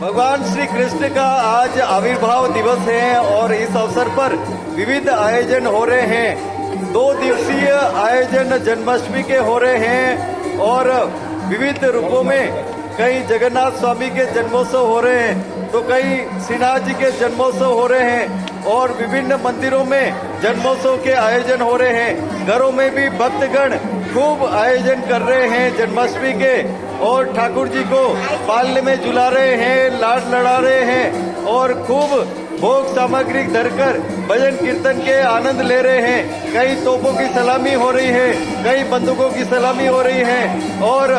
भगवान श्री कृष्ण का आज आविर्भाव दिवस है और इस अवसर पर विविध आयोजन हो रहे हैं। 2 दिवसीय आयोजन जन्माष्टमी के हो रहे हैं और विविध रूपों में कई जगन्नाथ स्वामी के जन्मोत्सव हो रहे हैं तो कई श्रीनाथ जी के जन्मोत्सव हो रहे हैं और विभिन्न मंदिरों में जन्मोत्सव के आयोजन हो रहे हैं। घरों में भी भक्तगण खूब आयोजन कर रहे हैं जन्माष्टमी के और ठाकुर जी को पालने में झुला रहे हैं, लाड लड़ा रहे हैं और खूब भोग सामग्री धरकर भजन कीर्तन के आनंद ले रहे हैं। कई तोपों की सलामी हो रही है, कई बंदूकों की सलामी हो रही है और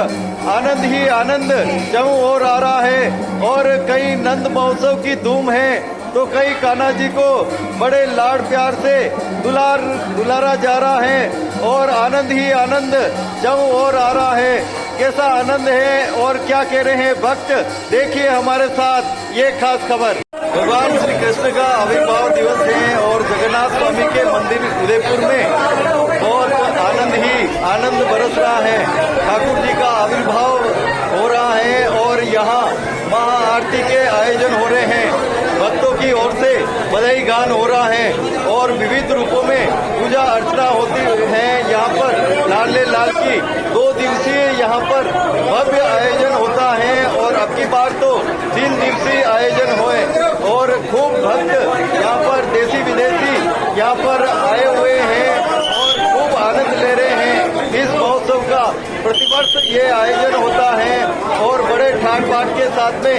आनंद ही आनंद चारों ओर आ रहा है और कई नंद महोत्सव की धूम है तो कई कान्हा जी को बड़े लाड़ प्यार से दुलारा जा रहा है और आनंद ही आनंद चारों ओर आ रहा है। कैसा आनंद है और क्या कह रहे हैं भक्त, देखिए हमारे साथ ये खास खबर। भगवान श्री कृष्ण का आविर्भाव दिवस है और जगन्नाथ स्वामी के मंदिर उदयपुर में बहुत आनंद बरस रहा है। ठाकुर जी का आविर्भाव हो रहा है और यहाँ महाआरती के आयोजन हो रहे हैं। भक्तों की ओर से बधाई गान हो रहा है और विविध रूपों में पूजा अर्चना होती है। यहाँ पर लाडले लाल की 2 दिवसीय यहाँ पर भव्य आयोजन होता है और अब की बार तो 3 दिवसीय आयोजन हुए और खूब भक्त यहाँ पर देसी विदेशी यहाँ पर आए हुए हैं और खूब आनंद ले रहे हैं। इस महोत्सव का प्रतिवर्ष ये आयोजन होता है और बड़े ठाट बाट के साथ में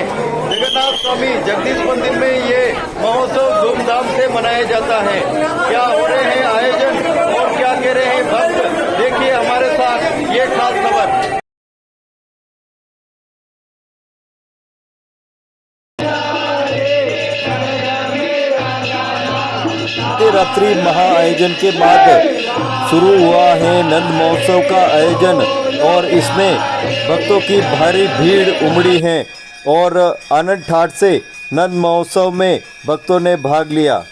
जगन्नाथ स्वामी जगदीश मंदिर में ये महोत्सव धूमधाम से मनाया जाता है। क्या हो रहे हैं आयोजन और क्या कह रहे हैं भक्त, देखिए हमारे साथ ये खास खबर। रात्रि महाआयोजन के बाद शुरू हुआ है नंद महोत्सव का आयोजन और इसमें भक्तों की भारी भीड़ उमड़ी है और आनंद ठाठ से नंद महोत्सव में भक्तों ने भाग लिया।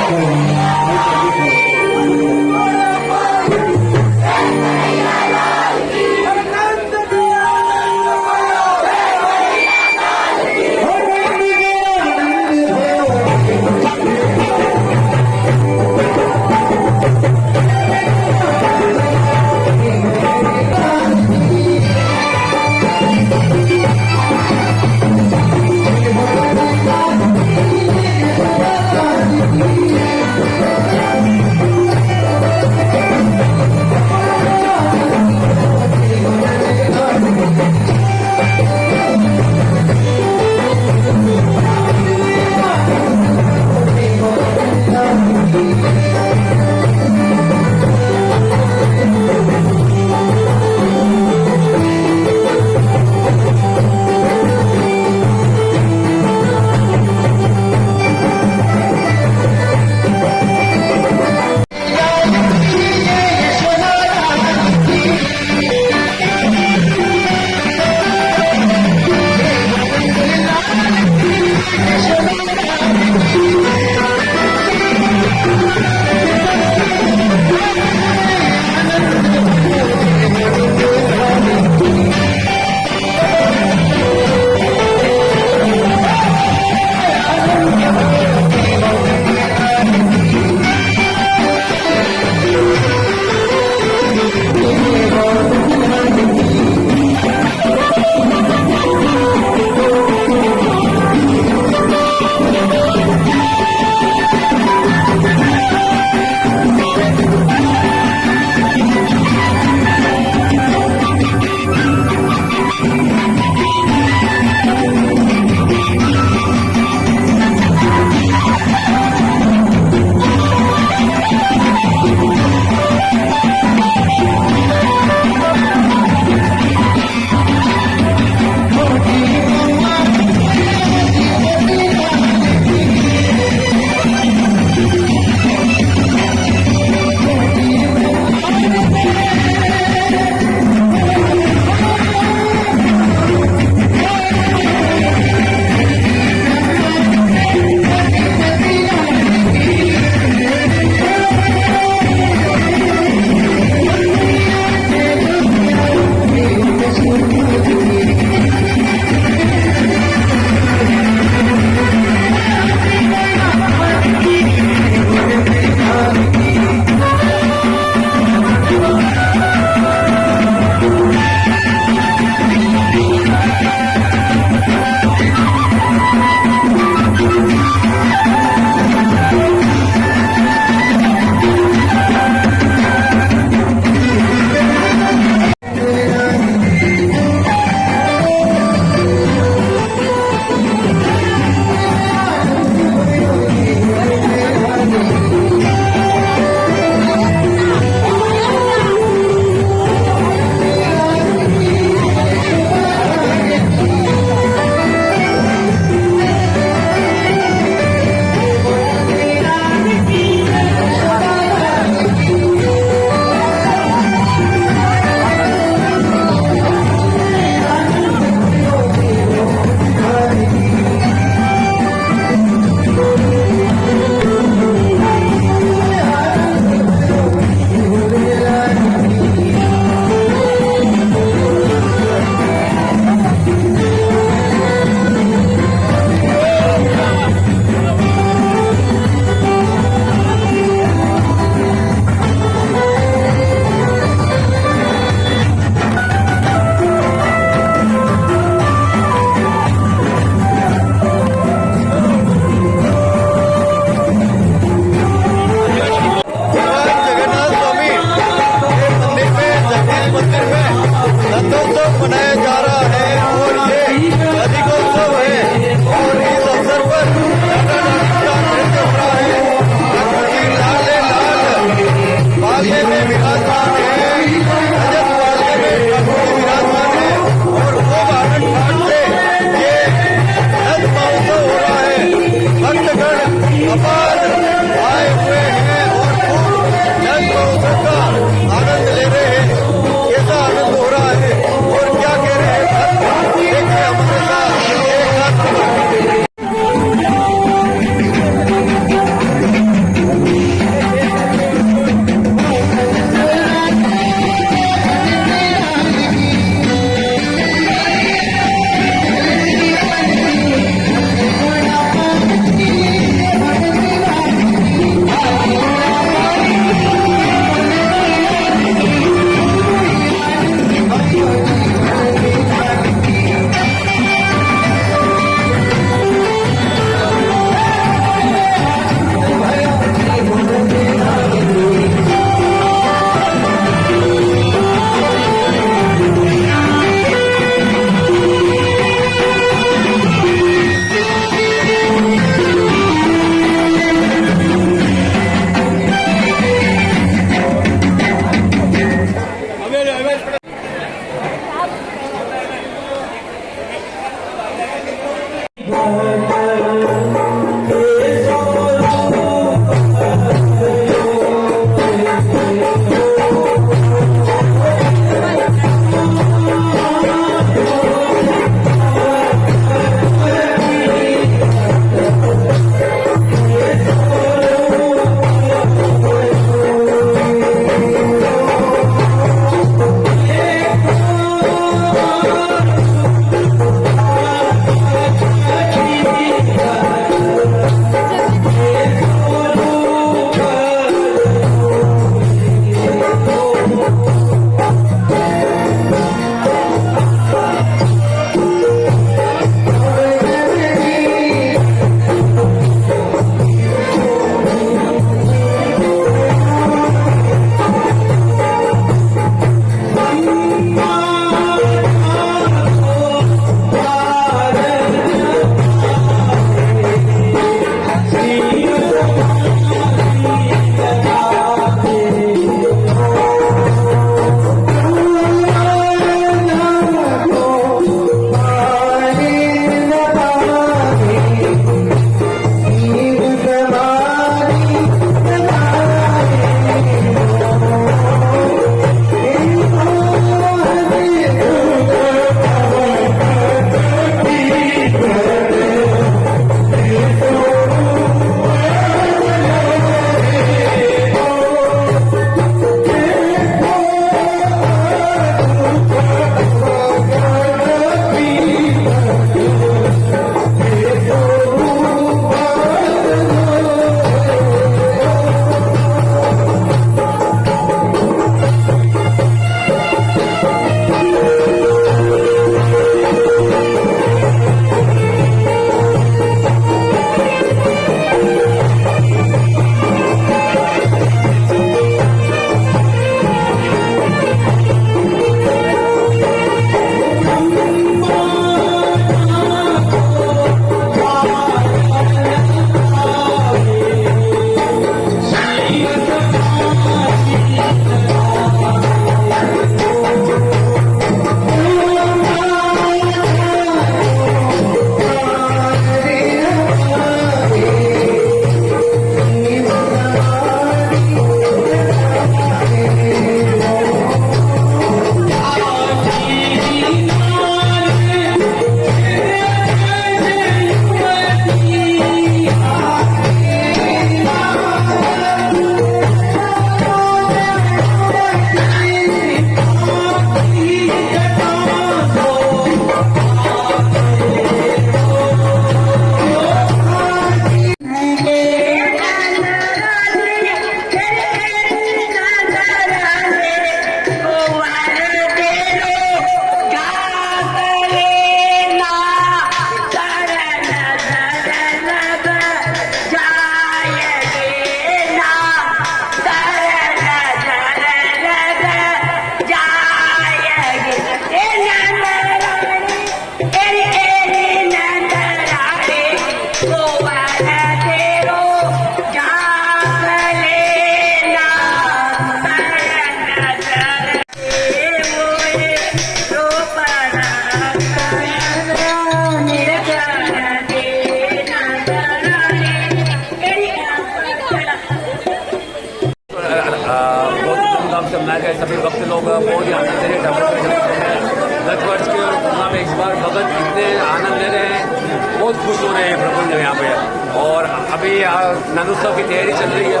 नंदोत्सव की तैयारी चल रही है।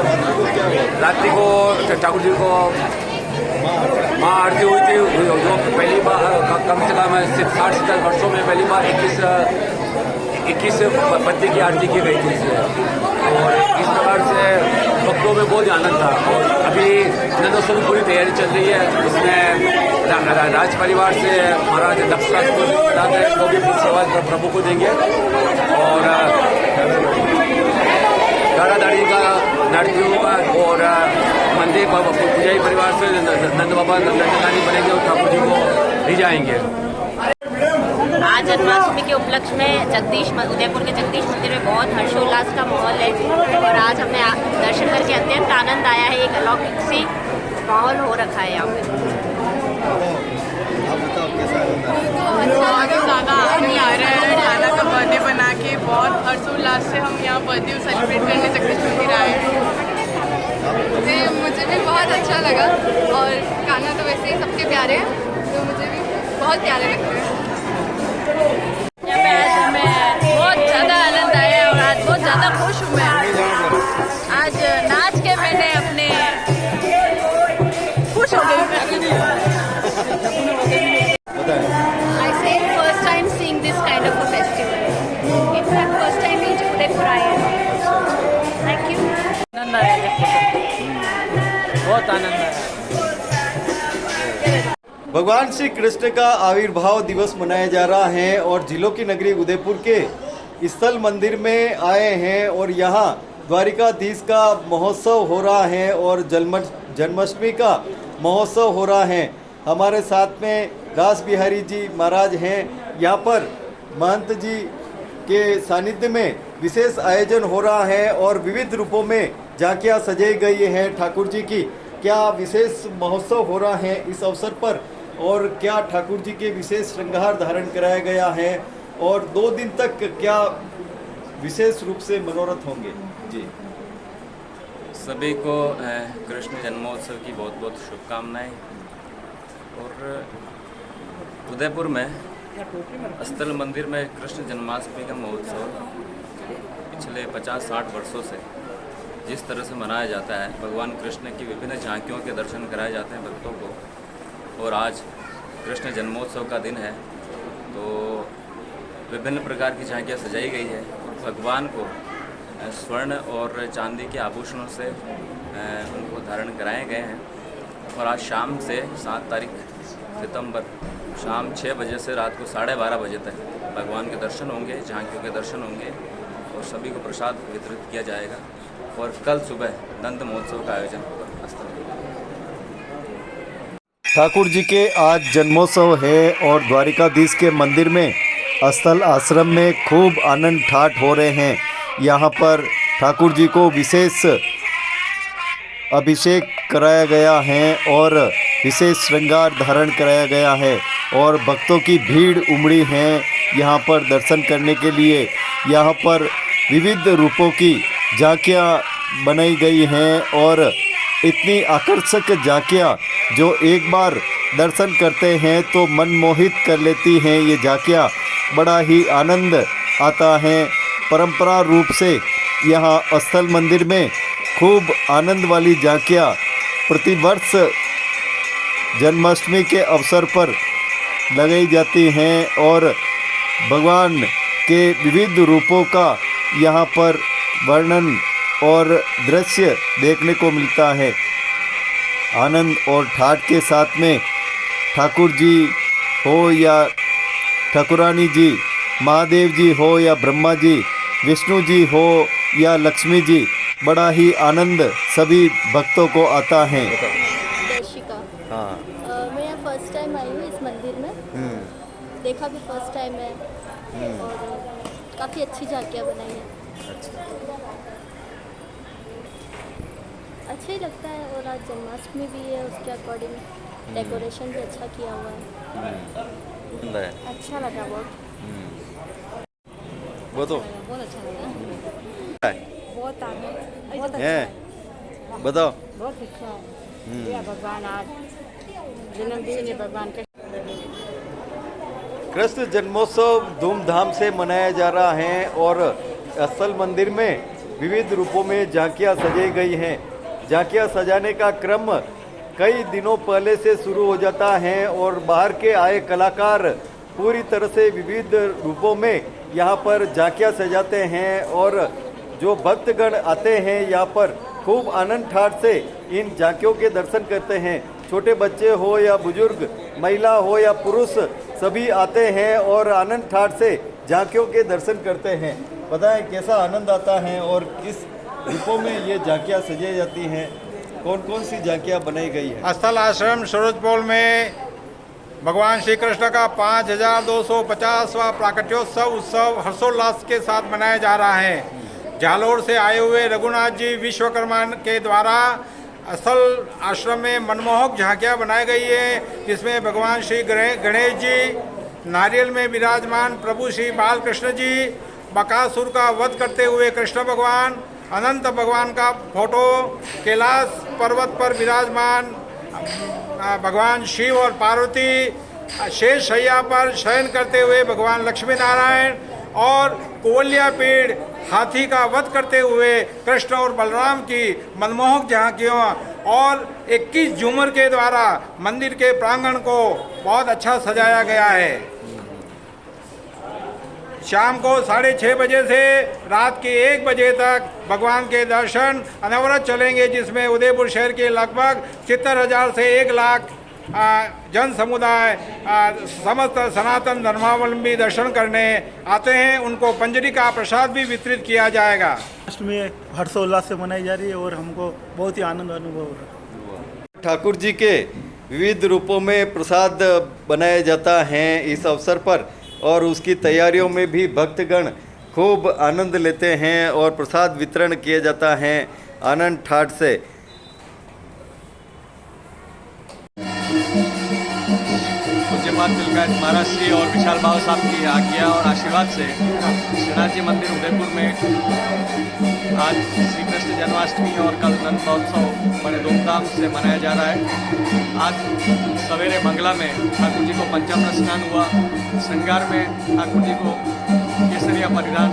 रात्रि को ठाकुर जी को माँ आरती हुई थी, जो पहली बार कम से कम 60-70 वर्षों में पहली बार 21 पत्ती की आरती की गई थी इसमें। और इस प्रकार से भक्तों में बहुत आनंद था। और अभी नंदोत्सव की पूरी तैयारी चल रही है। इसमें राज परिवार से महाराज दक्षराज को भी सेवा प्रभु को देंगे। और दादादारी का नारदियों का और मंदिर पुजारी परिवार से नंद बाबा नंदगानी बनेंगे और ठाकुर जी को ले जाएंगे। आज जन्माष्टमी के उपलक्ष्य में उदयपुर के जगदीश मंदिर में बहुत हर्षोल्लास का माहौल है और आज हमने दर्शन करके अत्यंत आनंद आया है। एक अलौकिक सी माहौल हो रखा है यहाँ पे। बहुत ज़्यादा आदमी आ रहे हैं। नाना का बर्थडे बना के बहुत हर्षोल्लास से हम यहाँ बर्थडे सेलिब्रेट करने जगदीश मंदिर आए हैं। मुझे भी बहुत अच्छा लगा और गाना तो वैसे ही सबके प्यारे हैं, तो मुझे भी बहुत प्यारे लगते हैं। यहाँ पे आज हमें बहुत ज़्यादा आनंद आया और आज बहुत ज़्यादा खुश हूँ मैं। आज नाच के मैंने अपने खुश हो गई। I say first time seeing this kind of a festival. In fact, first time in Udaipur I am. Thank you. आनंद आया, बहुत आनंद आया। भगवान श्री कृष्ण का आविर्भाव दिवस मनाया जा रहा है और जिलों की नगरी उदयपुर के स्थल मंदिर में आए हैं और यहाँ द्वारिकाधीश का महोत्सव हो रहा है और जन्माष्टमी का महोत्सव हो रहा है। हमारे साथ में रास बिहारी जी महाराज हैं। यहाँ पर महंत जी के सानिध्य में विशेष आयोजन हो रहा है और विविध रूपों में झांकियाँ सजाई गई हैं ठाकुर जी की। क्या विशेष महोत्सव हो रहा है इस अवसर पर और क्या ठाकुर जी के विशेष श्रृंगार धारण कराया गया है और 2 दिन तक क्या विशेष रूप से मनोरथ होंगे जी। सभी को कृष्ण जन्मोत्सव की बहुत बहुत शुभकामनाएं। और उदयपुर में स्थल मंदिर में कृष्ण जन्माष्टमी का महोत्सव पिछले 50-60 वर्षों से जिस तरह से मनाया जाता है, भगवान कृष्ण की विभिन्न झांकियों के दर्शन कराए जाते हैं भक्तों को। और आज कृष्ण जन्मोत्सव का दिन है, तो विभिन्न प्रकार की झांकियाँ सजाई गई है और भगवान को स्वर्ण और चांदी के आभूषणों से उनको धारण कराए गए हैं। और आज शाम से 7 तारीख सितंबर शाम 6 बजे से रात को 12:30 बजे तक भगवान के दर्शन होंगे, झांकियों के दर्शन होंगे और सभी को प्रसाद वितरित किया जाएगा। और कल सुबह नंद महोत्सव का आयोजन होगा स्थल में। ठाकुर जी के आज जन्मोत्सव है और द्वारिकाधीश के मंदिर में स्थल आश्रम में खूब आनंद ठाठ हो रहे हैं। यहाँ पर ठाकुर जी को विशेष अभिषेक कराया गया है और विशेष श्रृंगार धारण कराया गया है और भक्तों की भीड़ उमड़ी है यहाँ पर दर्शन करने के लिए। यहाँ पर विविध रूपों की झांकियाँ बनाई गई हैं और इतनी आकर्षक झांकियाँ जो एक बार दर्शन करते हैं तो मन मोहित कर लेती हैं। ये झांकियाँ बड़ा ही आनंद आता है। परंपरा रूप से यहाँ स्थल मंदिर में खूब आनंद वाली झांकियाँ प्रतिवर्ष जन्माष्टमी के अवसर पर लगाई जाती हैं और भगवान के विविध रूपों का यहाँ पर वर्णन और दृश्य देखने को मिलता है। आनंद और ठाठ के साथ में ठाकुर जी हो या ठाकुरानी जी, महादेव जी हो या ब्रह्मा जी, विष्णु जी हो या लक्ष्मी जी, बड़ा ही आनंद सभी भक्तों को आता है। दर्शिका, हाँ। मैं यहाँ फर्स्ट टाइम आई हूँ इस मंदिर में। देखा भी फर्स्ट टाइम है और काफ़ी अच्छी झांकियाँ बनाई हैं। अच्छा ही लगता है और आज जन्माष्टमी भी है, उसके अकॉर्डिंग डेकोरेशन भी अच्छा किया हुआ है। अच्छा लगा बहुत। वो तो बहुत अच्छा लगा। बहुत आनंद, बहुत अच्छा है। है। बताओ। बहुत अच्छा है। ये भगवान आज जन्मदिन है भगवान का। कृष्ण जन्मोत्सव धूमधाम से मनाया जा रहा है और स्थल मंदिर में विविध रूपों में झांकियां सजाई गई हैं। झांकियां सजाने का क्रम कई दिनों पहले से शुरू हो जाता है और बाहर के आए कलाकार पूरी तरह से विविध रूपों में यहाँ पर झांकियां सजाते हैं और जो भक्तगण आते हैं यहाँ पर खूब आनंद ठाठ से इन झांकियों के दर्शन करते हैं। छोटे बच्चे हो या बुजुर्ग, महिला हो या पुरुष, सभी आते हैं और आनंद ठाठ से झांकियों के दर्शन करते हैं। बताएं कैसा आनंद आता है और किस रूपों में ये झांकियाँ सजाई जाती हैं, कौन कौन सी झांकियाँ बनाई गई है। स्थल आश्रम सूरजपोल में भगवान श्री कृष्ण का 5250वां प्राकट्योत्सव उत्सव हर्षोल्लास के साथ मनाया जा रहा है। जालोर से आए हुए रघुनाथ जी विश्वकर्मा के द्वारा स्थल आश्रम में मनमोहक झांकियाँ बनाई गई है, जिसमें भगवान श्री गणेश जी, नारियल में विराजमान प्रभु श्री बालकृष्ण जी, बकासुर का वध करते हुए कृष्ण भगवान, अनंत भगवान का फोटो, कैलाश पर्वत पर विराजमान भगवान शिव और पार्वती, शेष शैया पर शयन करते हुए भगवान लक्ष्मी नारायण और कोवलिया पेड़ हाथी का वध करते हुए कृष्ण और बलराम की मनमोहक झांकियों और 21 झूमर के द्वारा मंदिर के प्रांगण को बहुत अच्छा सजाया गया है। शाम को 6:30 बजे से रात के 1 बजे तक भगवान के दर्शन अनवरत चलेंगे, जिसमें उदयपुर शहर के लगभग 70,000 से 1 लाख जन समुदाय समस्त सनातन धर्मावलंबी दर्शन करने आते हैं। उनको पंजरी का प्रसाद भी वितरित किया जाएगा। अष्टमी हर्षोल्लास से मनाई जा रही है और हमको बहुत ही आनंद अनुभव हो रहा है। ठाकुर जी के विविध रूपों में प्रसाद बनाया जाता है इस अवसर पर और उसकी तैयारियों में भी भक्तगण खूब आनंद लेते हैं और प्रसाद वितरण किया जाता है आनंद ठाठ से। पूज्यपाद तिलकायत महाराज श्री और विशाल बाबा साहब की आज्ञा और आशीर्वाद से श्रीनाथ जी मंदिर उदयपुर में आज श्री कृष्ण जन्माष्टमी और कल नंद महोत्सव बड़े धूमधाम से मनाया जा रहा है। आज सवेरे मंगला में ठाकुर जी को पंचामृत स्नान हुआ। श्रृंगार में ठाकुर जी को केसरिया परिधान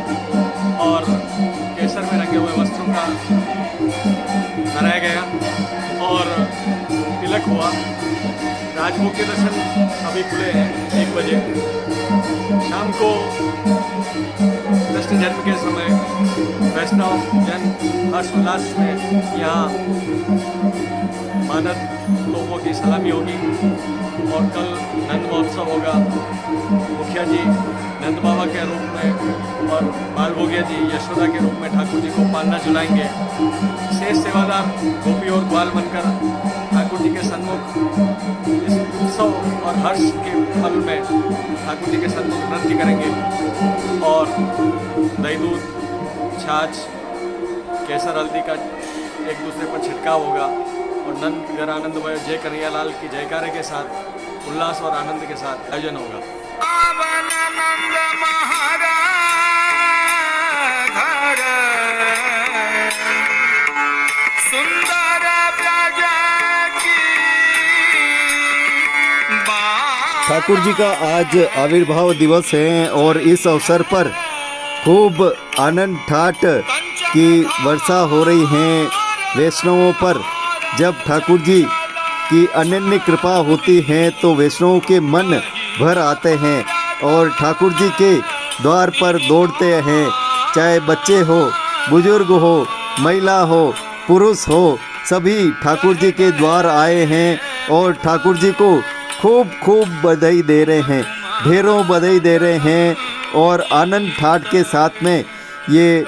और केसर में रंगे हुए वस्त्रों का बनाया गया और तिलक हुआ। राजभोग के दर्शन अभी खुले हैं 1 बजे। शाम को कृष्ण जन्म के समय वैष्णव जन हर्षोल्लास में यहाँ मानद लोगों की सलामी होगी और कल नंद महोत्सव होगा। मुखिया जी नंद बाबा के रूप में और बाल भोगिया जी यशोदा के रूप में ठाकुर जी को पालना झुलाएंगे। शेष सेवादार गोपी और ग्वाल बनकर ठाकुर जी के सन्मुख इस उत्सव और हर्ष के फल में ठाकुर जी के सन्मुख नृत्य करेंगे और दही दूध, छाछ, केसर, हल्दी का एक दूसरे पर छिड़काव होगा और नंद घर आनंदमय जय कन्हैयालाल की जयकारे के साथ उल्लास और आनंद के साथ आयोजन होगा। ठाकुर जी का आज आविर्भाव दिवस है और इस अवसर पर खूब आनंद ठाठ की वर्षा हो रही है वैष्णवों पर। जब ठाकुर जी की अनन्य कृपा होती है तो वैष्णवों के मन भर आते हैं और ठाकुर जी के द्वार पर दौड़ते हैं। चाहे बच्चे हो, बुजुर्ग हो, महिला हो, पुरुष हो, सभी ठाकुर जी के द्वार आए हैं और ठाकुर जी को खूब खूब बधाई दे रहे हैं, ढेरों बधाई दे रहे हैं और आनंद ठाठ के साथ में ये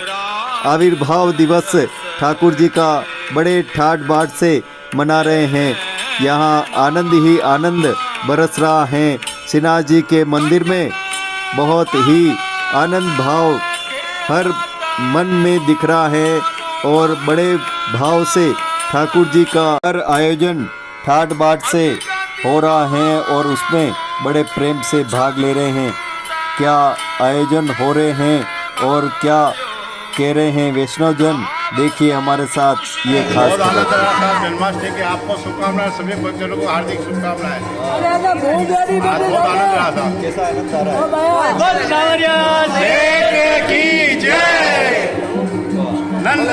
आविर्भाव दिवस ठाकुर जी का बड़े ठाठ बाट से मना रहे हैं। यहाँ आनंद ही आनंद बरस रहा है। श्रीनाथ जी के मंदिर में बहुत ही आनंद भाव हर मन में दिख रहा है और बड़े भाव से ठाकुर जी का हर आयोजन ठाठ बाट से हो रहा है और उसमें बड़े प्रेम से भाग ले रहे हैं। क्या आयोजन हो रहे हैं और क्या कह रहे हैं वैष्णव जन, देखिए हमारे साथ ये खास बहुत आनंद रहा था। जन्माष्टमी की आपको शुभकामनाएं, सभी भक्तजनों को हार्दिक शुभकामनाएं। आज बहुत आनंद रहा था। कैसा आनंद आ रहा है? की जय।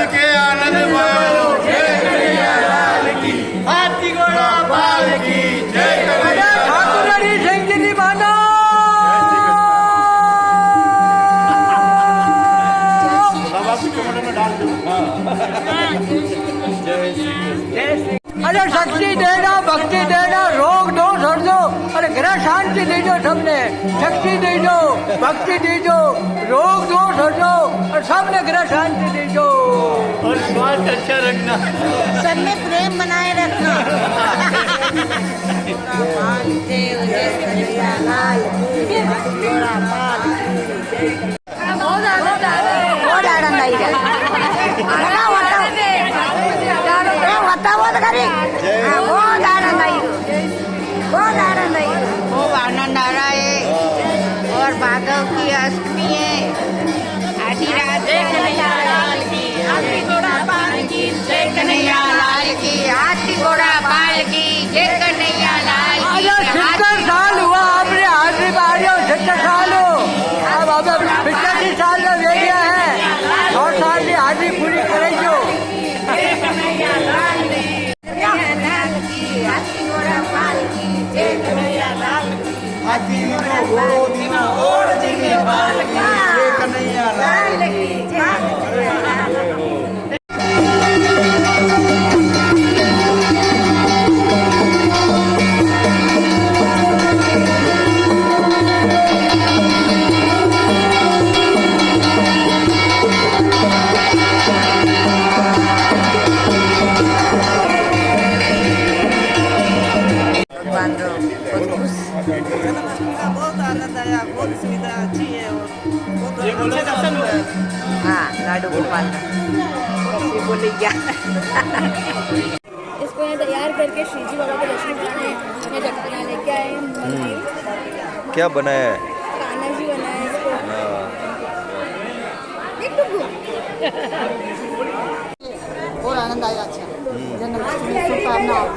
के आनंद भयो, जय कन्हैया लाल की, हाथी घोड़ा बाल की, जय कन्हैया ठाकुरानी संगीनी मानो। अरे शक्ति देना, भक्ति देना, रोग दोष हट दो, अरे ग्रह शांति दे दो, सबने शक्ति दे दो, भक्ति दे दो, रोग दोष हट दो और सबने ग्रह शांति दे दो और स्वास्थ्य अच्छा रखना, सब में प्रेम बनाए रखना। बहुत आनंद आई बहुत आनंद आई, बहुत आनंद आई, खूब आनंद आ रहा है। और भागव की अष्टमी है, आधी रात जय कन्हैया लाल की, हाथी घोड़ा बाल की, जय कन्हैया लाल की, हाथी घोड़ा बाल की, जय कन्हैया लाल की। 70 साल हुआ आपने हाथी बारियों, 70 साल हो, अब 85 साल का ले गया है, 100 साल की हाथी पूरी करेंगे। हाथी घोड़ा बाल की, जय कन्हैया लाल की, हाथी घोड़ो दिनो और दिने बाल की, जय कन्हैया लाल की, जय कन्हैया लाल की। बहुत आनंद आया, बहुत सुविधा अच्छी है और बहुत अच्छे दर्शन हुए। हाँ, लाडू गोपाल ये बोली क्या। इसको यहाँ तैयार करके श्री जी बाबा के दर्शन कराने यहाँ जगतना लेके आए हैं मंदिर। क्या बनाया है? कान्हा जी बनाए हैं इसको। बहुत आनंद आया, अच्छा जन्माष्टमी की शुभकामनाओं।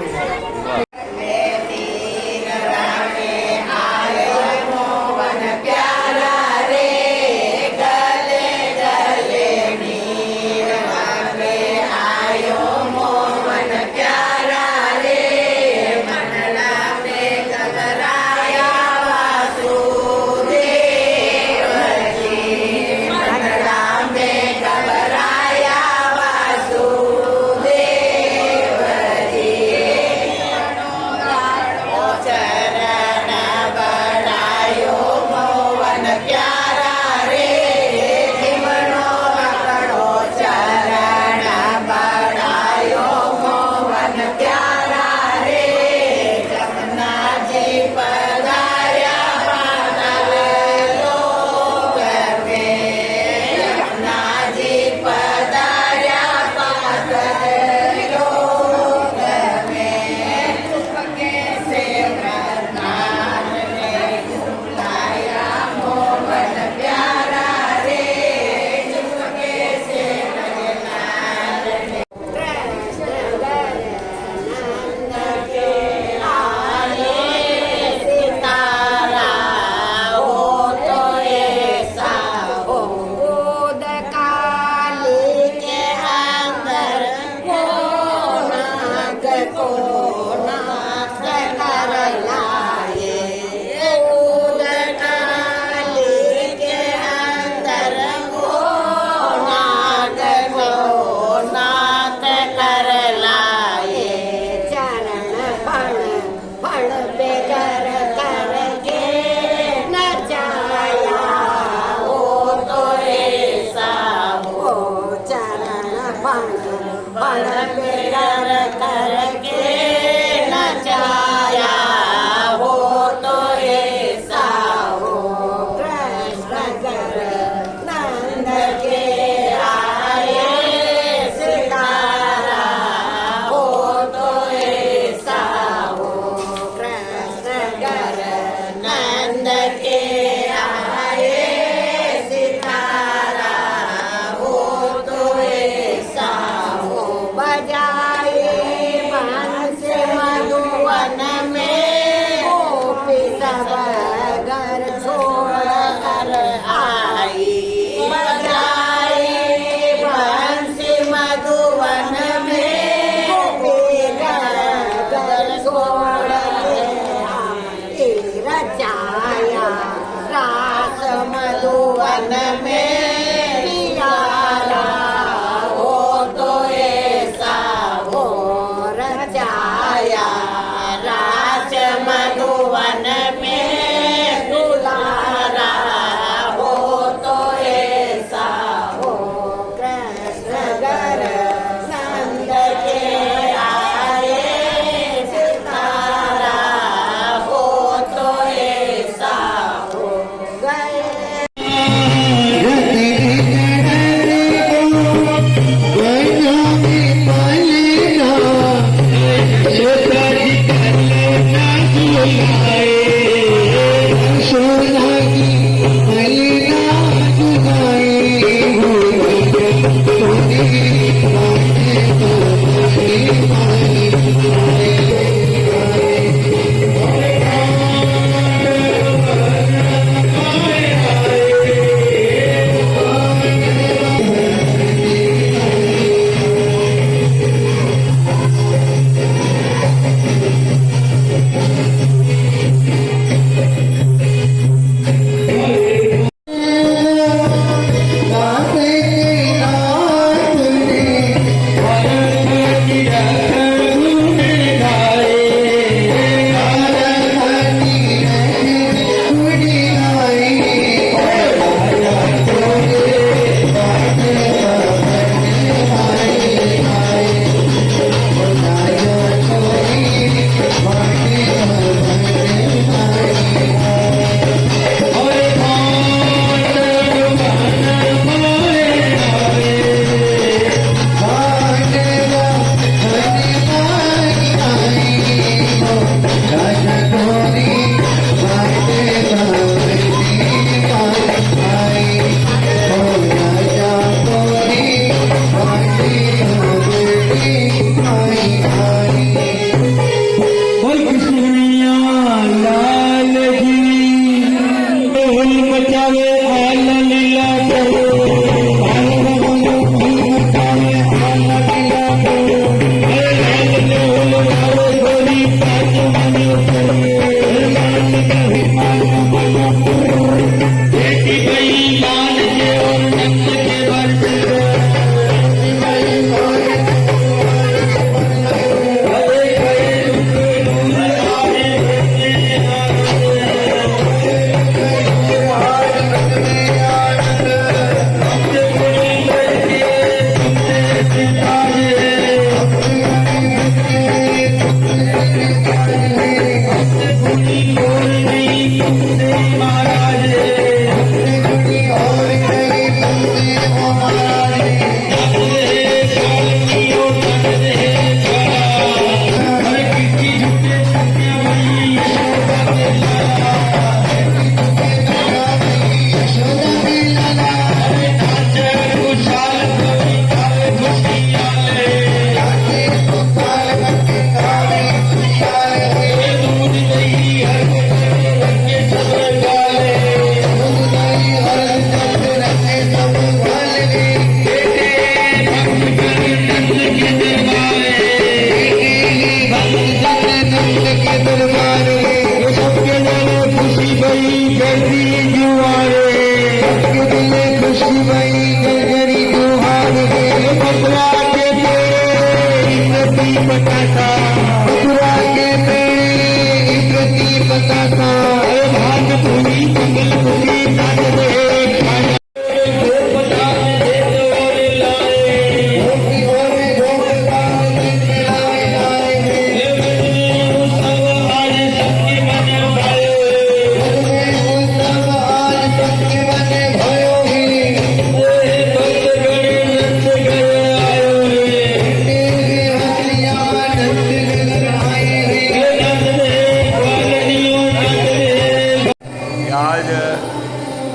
आज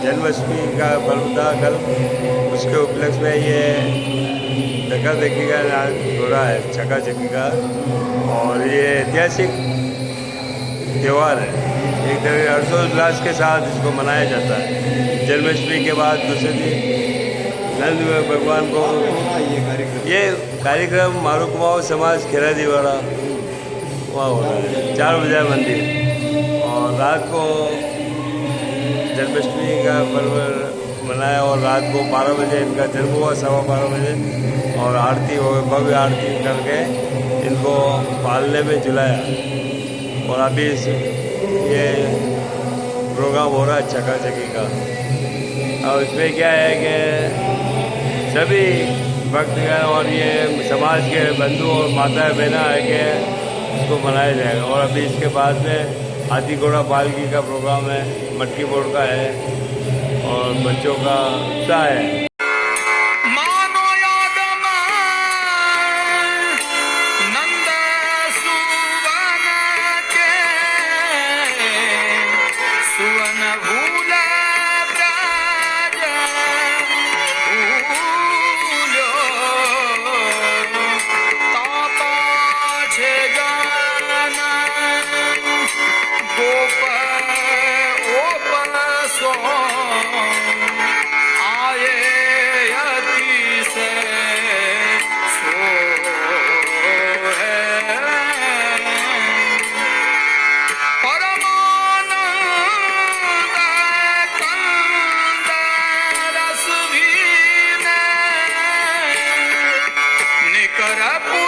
जन्माष्टमी का पर्व था कल, उसके उपलक्ष्य में ये धक्का धक्की का नाच हो रहा है, चक्का चक्की का, और ये ऐतिहासिक त्यौहार है। एक तरह हर्षोल्लास के साथ इसको मनाया जाता है। जन्माष्टमी के बाद दूसरे दिन नंद भगवान को ये कार्यक्रम मारू कुमाऊं समाज खेरादी वाला वहाँ हो रहा है, 4 बजे मंदिर, और रात को जन्माष्टमी का पर्व मनाया और रात को 12 बजे इनका जन्म हुआ, 12:15 बजे, और आरती हो, भव्य आरती करके इनको पालने में झुलाया। और अभी ये प्रोग्राम हो रहा है चक्का चक्की का। और इसमें क्या है कि सभी भक्तगण और ये समाज के बंधु और माता बहना है कि इसको मनाया जाएगा। और अभी इसके बाद में हाथी घोड़ा पालकी का प्रोग्राम है, मटकी बोर्ड का है, और बच्चों का उत्साह है। Karapu